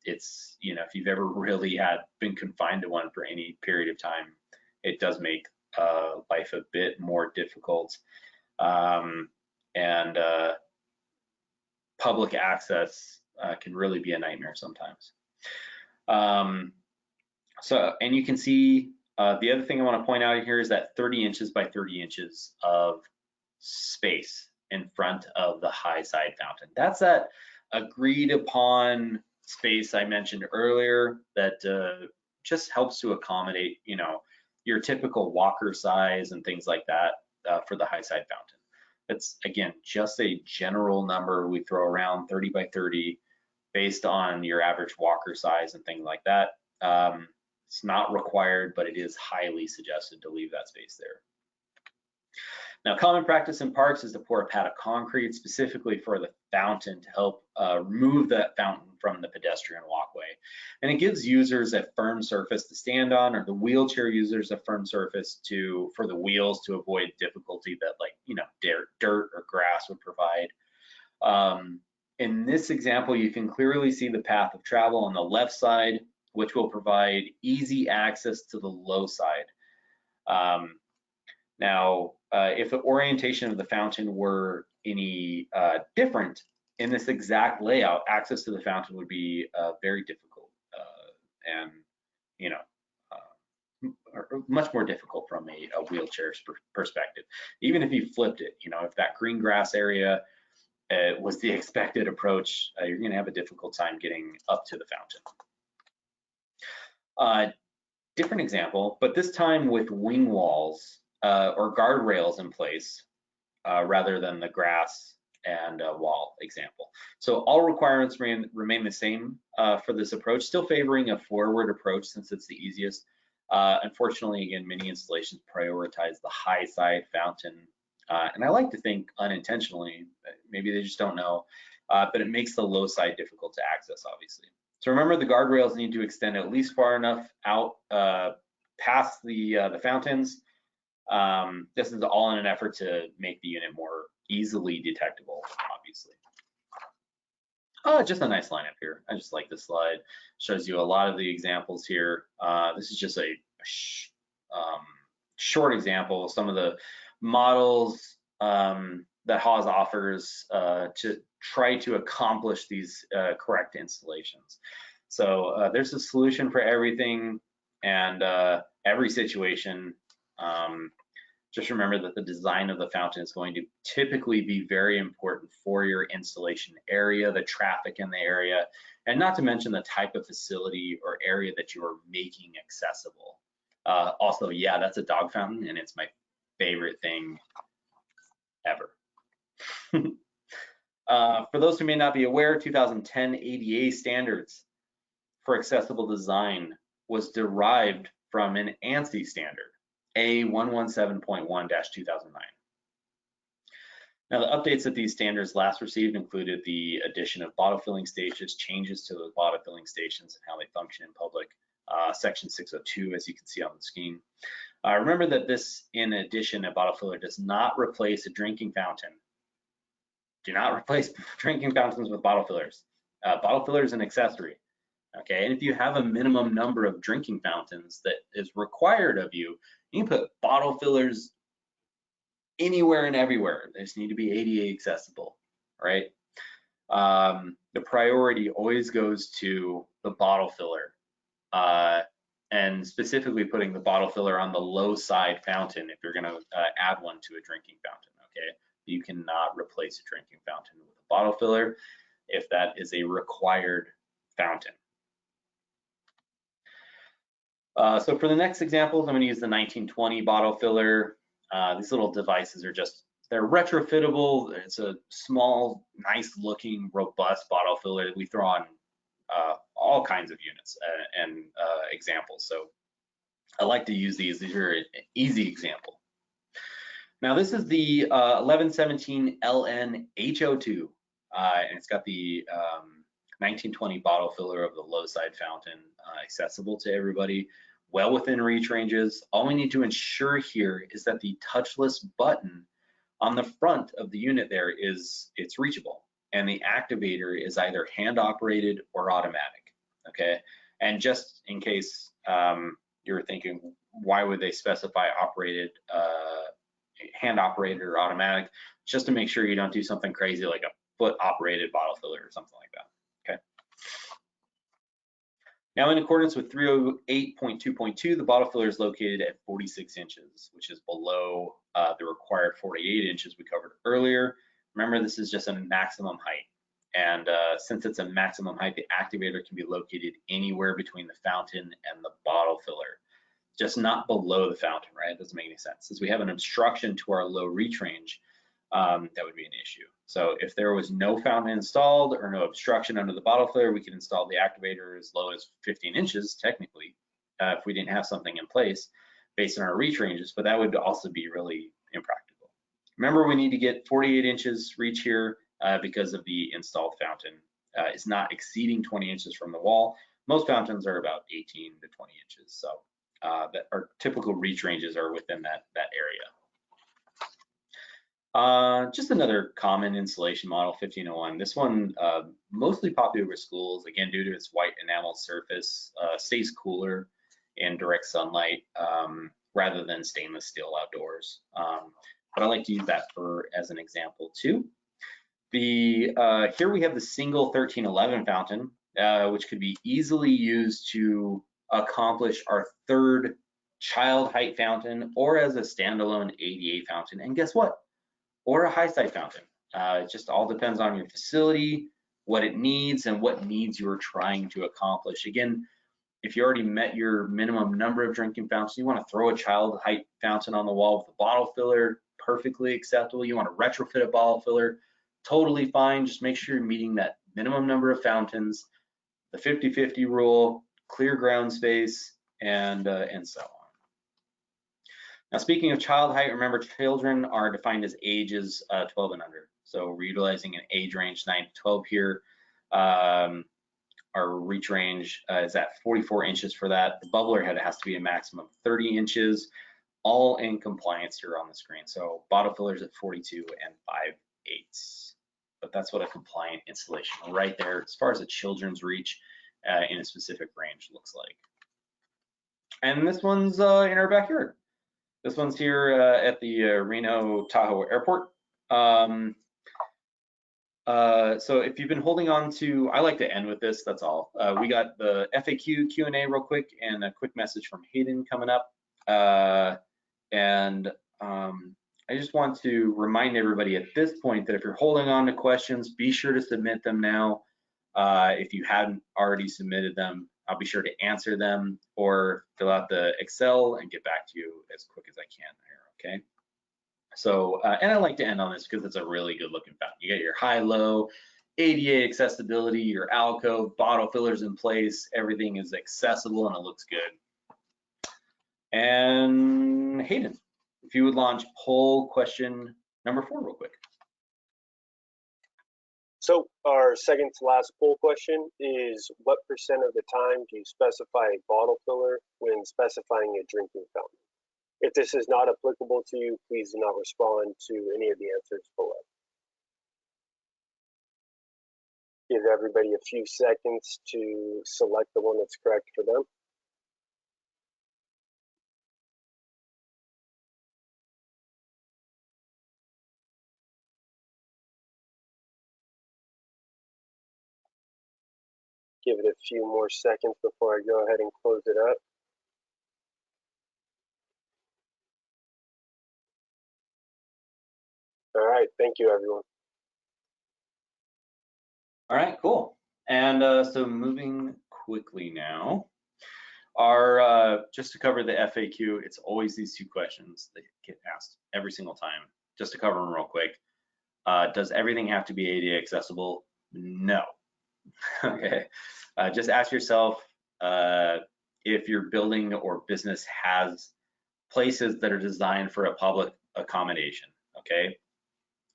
It's, you know, if you've ever really been confined to one for any period of time, it does make life a bit more difficult. And public access can really be a nightmare sometimes. And you can see the other thing I want to point out here is that 30 inches by 30 inches of space in front of the high side fountain. That's that agreed upon space I mentioned earlier that just helps to accommodate, you know, your typical walker size and things like that for the high side fountain. It's again just a general number we throw around, 30 by 30, based on your average walker size and things like that. It's not required, but it is highly suggested to leave that space there. Now, common practice in parks is to pour a pad of concrete specifically for the fountain to help remove that fountain from the pedestrian walkway. And it gives users a firm surface to stand on, or the wheelchair users a firm surface for the wheels to avoid difficulty that, like, you know, dirt or grass would provide. In this example, you can clearly see the path of travel on the left side, which will provide easy access to the low side. Now, if the orientation of the fountain were any different in this exact layout, access to the fountain would be very difficult and, you know, much more difficult from a wheelchair's perspective. Even if you flipped it, you know, if that green grass area was the expected approach, you're going to have a difficult time getting up to the fountain. Different example, but this time with wing walls or guardrails in place rather than the grass and wall example. So all requirements remain the same for this approach, still favoring a forward approach since it's the easiest. Unfortunately, again, many installations prioritize the high side fountain, and I like to think unintentionally, maybe they just don't know, but it makes the low side difficult to access, obviously. So remember, the guardrails need to extend at least far enough out past the fountains. This is all in an effort to make the unit more easily detectable, obviously. Oh, just a nice lineup here. I just like this slide. Shows you a lot of the examples here. This is just a short example of some of the models that Haws offers to try to accomplish these correct installations. So there's a solution for everything and every situation. Just remember that the design of the fountain is going to typically be very important for your installation area, the traffic in the area, and not to mention the type of facility or area that you are making accessible. Also, yeah, that's a dog fountain, and it's my favorite thing ever. For those who may not be aware, 2010 ADA standards for accessible design was derived from an ANSI standard, A117.1-2009. Now, the updates that these standards last received included the addition of bottle filling stations, changes to those bottle filling stations and how they function in public, section 602, as you can see on the screen. Remember that this, in addition, a bottle filler does not replace a drinking fountain. Do not replace drinking fountains with bottle fillers. Bottle filler is an accessory. Okay, and if you have a minimum number of drinking fountains that is required of you, you can put bottle fillers anywhere and everywhere. They just need to be ADA accessible, right? The priority always goes to the bottle filler, and specifically putting the bottle filler on the low side fountain if you're gonna add one to a drinking fountain, okay? You cannot replace a drinking fountain with a bottle filler if that is a required fountain. So for the next examples, I'm going to use the 1920 bottle filler. These little devices are they're retrofittable. It's a small, nice looking, robust bottle filler that we throw on all kinds of units and examples. So I like to use these. These are an easy example. Now this is the 1117 LN HO2, and it's got the 1920 bottle filler of the low side fountain, accessible to everybody, well within reach ranges. All we need to ensure here is that the touchless button on the front of the unit there it's reachable, and the activator is either hand operated or automatic, okay? And just in case you're thinking, why would they specify operated, hand operated or automatic? Just to make sure you don't do something crazy like a foot operated bottle filler or something like that. Okay. Now, in accordance with 308.2.2, the bottle filler is located at 46 inches, which is below the required 48 inches we covered earlier. Remember, this is just a maximum height. And since it's a maximum height, the activator can be located anywhere between the fountain and the bottle filler, just not below the fountain, right? It doesn't make any sense. Since we have an obstruction to our low reach range, that would be an issue. So if there was no fountain installed or no obstruction under the bottle filler, we could install the activator as low as 15 inches, technically, if we didn't have something in place based on our reach ranges, but that would also be really impractical. Remember, we need to get 48 inches reach here because of the installed fountain. It's not exceeding 20 inches from the wall. Most fountains are about 18 to 20 inches. So that our typical reach ranges are within that area. Just another common insulation model, 1501. This one mostly popular with schools, again, due to its white enamel surface, stays cooler in direct sunlight rather than stainless steel outdoors. But I like to use that as an example too. Here we have the single 1311 fountain, which could be easily used to accomplish our third child height fountain or as a standalone ADA fountain. And guess what? Or a high side fountain. It just all depends on your facility, what it needs, and what needs you are trying to accomplish. Again, if you already met your minimum number of drinking fountains, you want to throw a child height fountain on the wall with a bottle filler, perfectly acceptable. You want to retrofit a bottle filler, totally fine. Just make sure you're meeting that minimum number of fountains, the 50-50 rule, clear ground space, and so on. Now, speaking of child height, remember children are defined as ages 12 and under. So we're utilizing an age range 9 to 12 here. our reach range is at 44 inches for that. The bubbler head has to be a maximum of 30 inches, all in compliance here on the screen. So bottle fillers at 42 and 5/8. But that's what a compliant installation right there, as far as a children's reach in a specific range looks like. And this one's in our backyard. This one's here at the Reno Tahoe Airport. So if you've been holding on to, I like to end with this, that's all. We got the FAQ Q&A real quick and a quick message from Hayden coming up. I just want to remind everybody at this point that if you're holding on to questions, be sure to submit them now. If you hadn't already submitted them, I'll be sure to answer them or fill out the Excel and get back to you as quick as I can here, okay? So, and I like to end on this because it's a really good looking fountain. You got your high-low, ADA accessibility, your alcove, bottle fillers in place, everything is accessible and it looks good. And Hayden, if you would launch poll question number 4 real quick. So our second to last poll question is, what % of the time do you specify a bottle filler when specifying a drinking fountain? If this is not applicable to you, please do not respond to any of the answers below. Give everybody a few seconds to select the one that's correct for them. Give it a few more seconds before I go ahead and close it up. All right, thank you, everyone. All right, cool. And so moving quickly now, our just to cover the FAQ, it's always these 2 questions that get asked every single time. Just to cover them real quick, does everything have to be ADA accessible? No. Okay, just ask yourself if your building or business has places that are designed for a public accommodation, okay?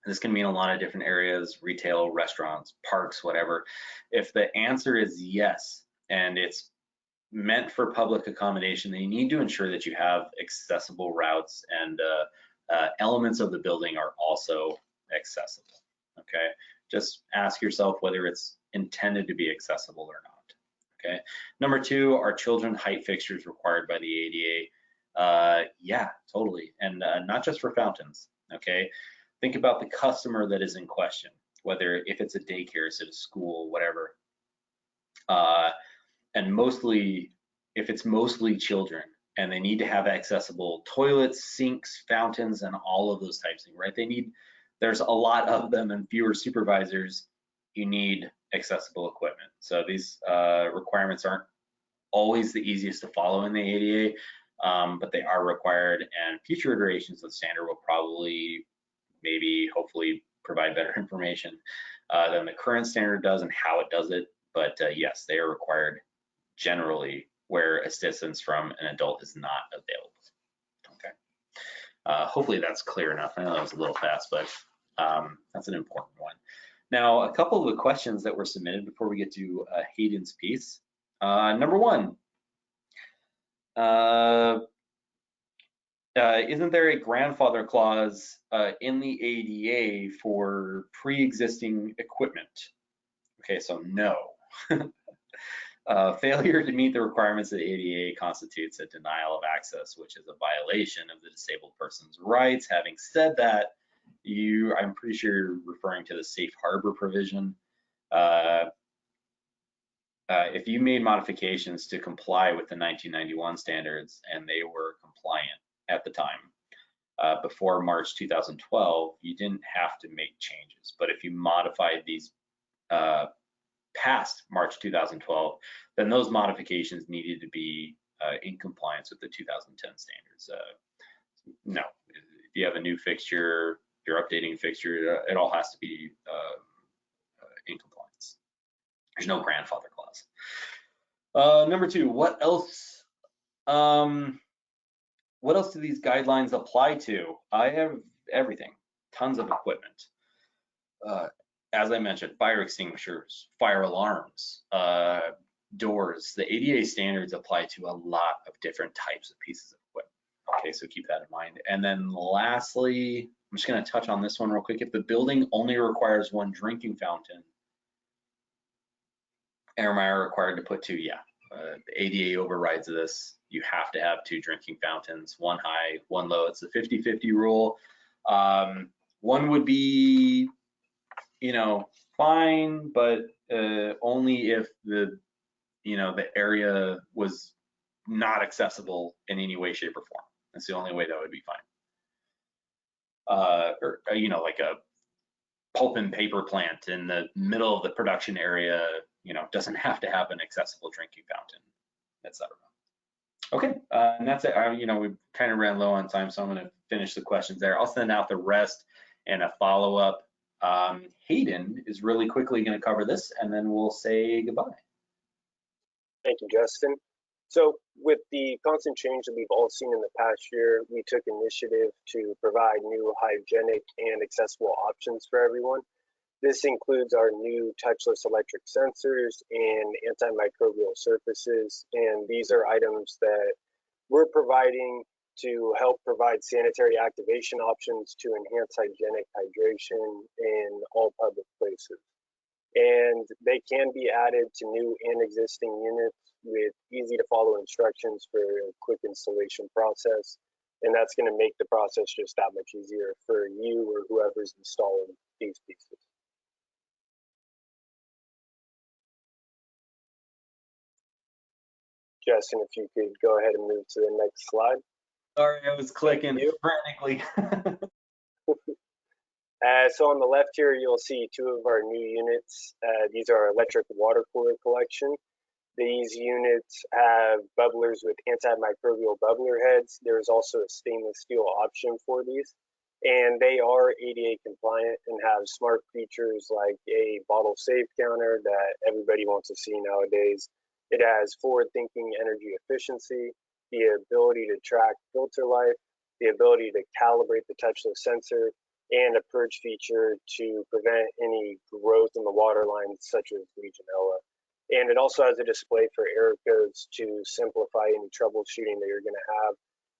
This can mean a lot of different areas, retail, restaurants, parks, whatever. If the answer is yes, and it's meant for public accommodation, then you need to ensure that you have accessible routes and elements of the building are also accessible, okay? Just ask yourself whether it's intended to be accessible or not, okay? Number 2, are children height fixtures required by the ADA? Yeah, totally, and not just for fountains, okay? Think about the customer that is in question, whether if it's a daycare, is it a school, whatever. And mostly, if it's mostly children and they need to have accessible toilets, sinks, fountains, and all of those types of things, right? There's a lot of them and fewer supervisors, you need accessible equipment. So these requirements aren't always the easiest to follow in the ADA, but they are required, and future iterations of the standard will probably maybe hopefully provide better information than the current standard does and how it does it. But yes, they are required generally where assistance from an adult is not available. Okay. Hopefully that's clear enough. I know that was a little fast, but that's an important one. Now, a couple of the questions that were submitted before we get to Hayden's piece. Number 1, isn't there a grandfather clause in the ADA for pre-existing equipment? Okay, so no. Failure to meet the requirements of the ADA constitutes a denial of access, which is a violation of the disabled person's rights. Having said that, I'm pretty sure you're referring to the safe harbor provision. If you made modifications to comply with the 1991 standards and they were compliant at the time, before March 2012, you didn't have to make changes. But if you modified these past March 2012, then those modifications needed to be in compliance with the 2010 standards. No, if you have a new fixture, you're updating a fixture, it all has to be in compliance. There's no grandfather clause. Number 2, what else? What else do these guidelines apply to? I have everything, tons of equipment. as I mentioned, fire extinguishers, fire alarms, doors. The ADA standards apply to a lot of different types of pieces of equipment. Okay, so keep that in mind. And then lastly, I'm just going to touch on this one real quick. If the building only requires one drinking fountain, am I required to put two? Yeah. The ADA overrides this. You have to have two drinking fountains, one high, one low. It's the 50-50 rule. One would be, you know, fine, but only if the, you know, the area was not accessible in any way, shape, or form. That's the only way that would be fine. Or, you know, like a pulp and paper plant in the middle of the production area, you know, doesn't have to have an accessible drinking fountain, etc. Okay, and that's it. You know, we kind of ran low on time, so I'm going to finish the questions there. I'll send out the rest and a follow-up. Hayden is really quickly going to cover this, and then we'll say goodbye. Thank you, Justin. So with the constant change that we've all seen in the past year, we took initiative to provide new hygienic and accessible options for everyone. This includes our new touchless electric sensors and antimicrobial surfaces, and these are items that we're providing to help provide sanitary activation options to enhance hygienic hydration in all public places. And they can be added to new and existing units with easy to follow instructions for a quick installation process. And that's going to make the process just that much easier for you or whoever's installing these pieces. Justin, if you could go ahead and move to the next slide. Sorry, I was clicking frantically. So on the left here, you'll see two of our new units. These are electric water cooler collection. These units have bubblers with antimicrobial bubbler heads. There's also a stainless steel option for these. And they are ADA compliant and have smart features like a bottle save counter that everybody wants to see nowadays. It has forward-thinking energy efficiency, the ability to track filter life, the ability to calibrate the touchless sensor, and a purge feature to prevent any growth in the water lines such as Legionella. And it also has a display for error codes to simplify any troubleshooting that you're going to have.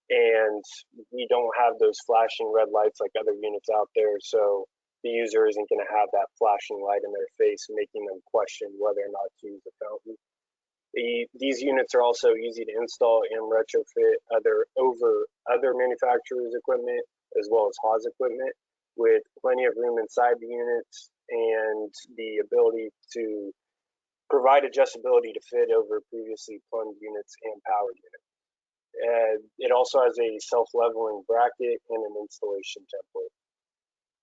And we don't have those flashing red lights like other units out there, so the user isn't going to have that flashing light in their face, making them question whether or not to use the fountain. These units are also easy to install and retrofit other manufacturers' equipment as well as Haas equipment, with plenty of room inside the units and the ability to provide adjustability to fit over previously plumbed units and powered units. It also has a self-leveling bracket and an installation template.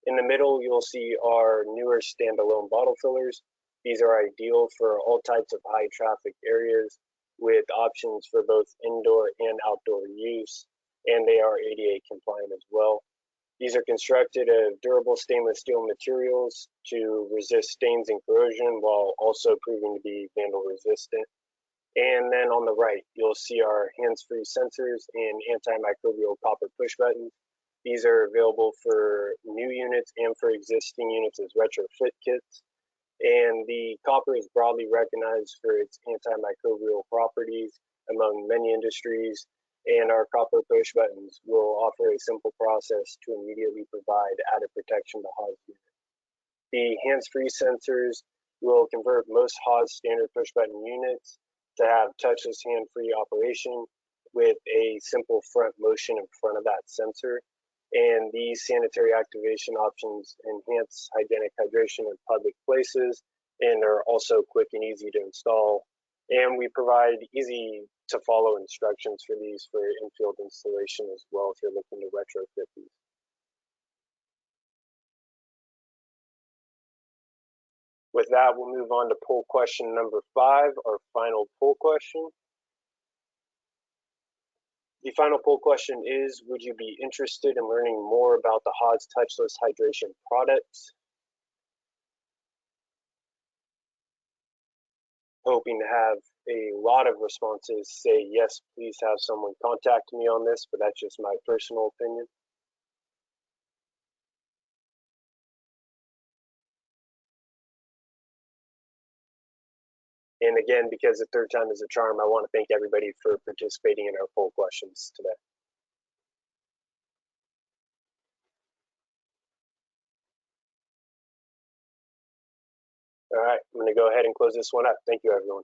In the middle, you'll see our newer standalone bottle fillers. These are ideal for all types of high traffic areas with options for both indoor and outdoor use, and they are ADA compliant as well. These are constructed of durable stainless steel materials to resist stains and corrosion while also proving to be vandal resistant. And then on the right, you'll see our hands-free sensors and antimicrobial copper push buttons. These are available for new units and for existing units as retrofit kits. And the copper is broadly recognized for its antimicrobial properties among many industries, and our copper push buttons will offer a simple process to immediately provide added protection to Haas units. The hands-free sensors will convert most Haas standard push button units to have touchless hand-free operation with a simple front motion in front of that sensor. And these sanitary activation options enhance hygienic hydration in public places and are also quick and easy to install. And we provide easy to follow instructions for these for in-field installation as well if you're looking to retrofit these. With that, we'll move on to poll question number 5, our final poll question. The final poll question is, would you be interested in learning more about the Haas touchless hydration products? Hoping to have a lot of responses say, yes, please have someone contact me on this, but that's just my personal opinion. And again, because the third time is a charm, I want to thank everybody for participating in our poll questions today. All right, I'm going to go ahead and close this one up. Thank you, everyone.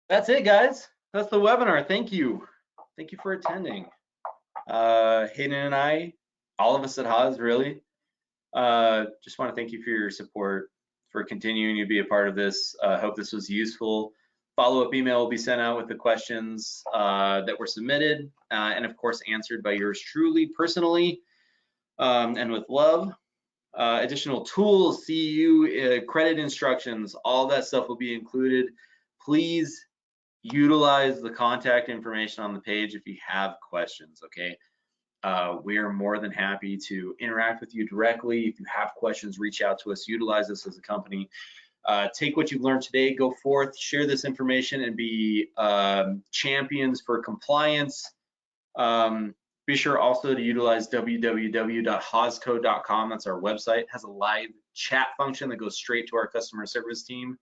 That's it, guys. That's the webinar. Thank you. Thank you for attending. Hayden and I, all of us at Haas, really, just want to thank you for your support, for continuing to be a part of this. Hope this was useful. Follow-up email will be sent out with the questions that were submitted and of course answered by yours truly personally and with love. Additional tools, CEU, credit instructions, all that stuff will be included. Please utilize the contact information on the page if you have questions, okay? We are more than happy to interact with you directly. If you have questions, reach out to us, utilize us as a company. Take what you've learned today, go forth, share this information, and be champions for compliance. Be sure also to utilize www.haasco.com. That's our website. It has a live chat function that goes straight to our customer service team.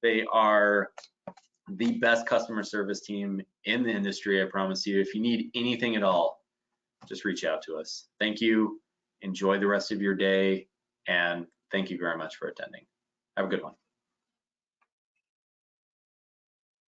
They are the best customer service team in the industry, I promise you. If you need anything at all, just reach out to us. Thank you. Enjoy the rest of your day, and thank you very much for attending. Have a good one.